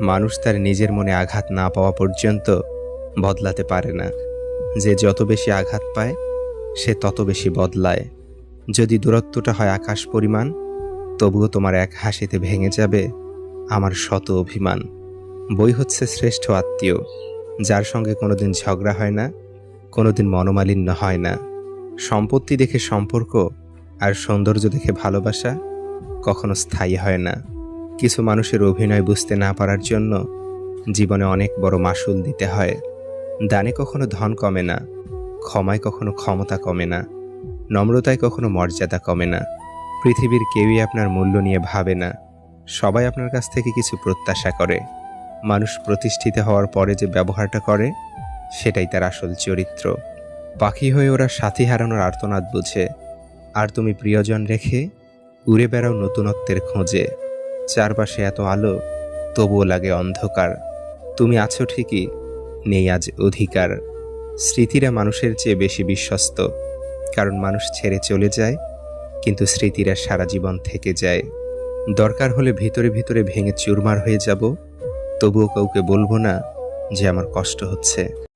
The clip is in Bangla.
মানুষ তার নিজের মনে আঘাত না পাওয়া পর্যন্ত বদলাতে পারে না। যে যত বেশি আঘাত পায় সে তত বেশি বদলায়। যদি দূরত্বটা হয় আকাশ পরিমাণ, তবুও তোমার এক হাসিতে ভেঙে যাবে আমার শত অভিমান। বই হচ্ছে শ্রেষ্ঠ আত্মীয়, যার সঙ্গে কোনোদিন ঝগড়া হয় না, কোনোদিন মনোমালিন্য হয় না। সম্পত্তি দেখে সম্পর্ক আর সৌন্দর্য দেখে ভালোবাসা কখনো স্থায়ী হয় না। কিছু মানুষের অভিনয় বুঝতে না পারার জন্য জীবনে অনেক বড় মাশুল দিতে হয়। দানে কখনো ধন কমে না, ক্ষমায় কখনো ক্ষমতা কমে না, নম্রতায় কখনো মর্যাদা কমে না। পৃথিবীর কেউই আপনার মূল্য নিয়ে ভাবে না, সবাই আপনার কাছ থেকে কিছু প্রত্যাশা করে। মানুষ প্রতিষ্ঠিত হওয়ার পরে যে ব্যবহারটা করে সেটাই তার আসল চরিত্র। পাখি হয়ে ওরা সাথী হারানোর আর্তনাদ বুঝে, আর তুমি প্রিয়জন রেখে উড়ে বেড়াও নতুনত্বের খোঁজে। চারপাশে এত আলো, তবুও লাগে অন্ধকার। তুমি আছো ঠিকই, নেই আজ অধিকার। স্মৃতিরা মানুষের চেয়ে বেশি বিশ্বস্ত, কারণ মানুষ ছেড়ে চলে যায়, কিন্তু স্মৃতিরা সারা জীবন থেকে যায়। দরকার হলে ভিতরে ভিতরে ভেঙে চুরমার হয়ে যাব, তবুও কাউকে বলবো না যে আমার কষ্ট হচ্ছে।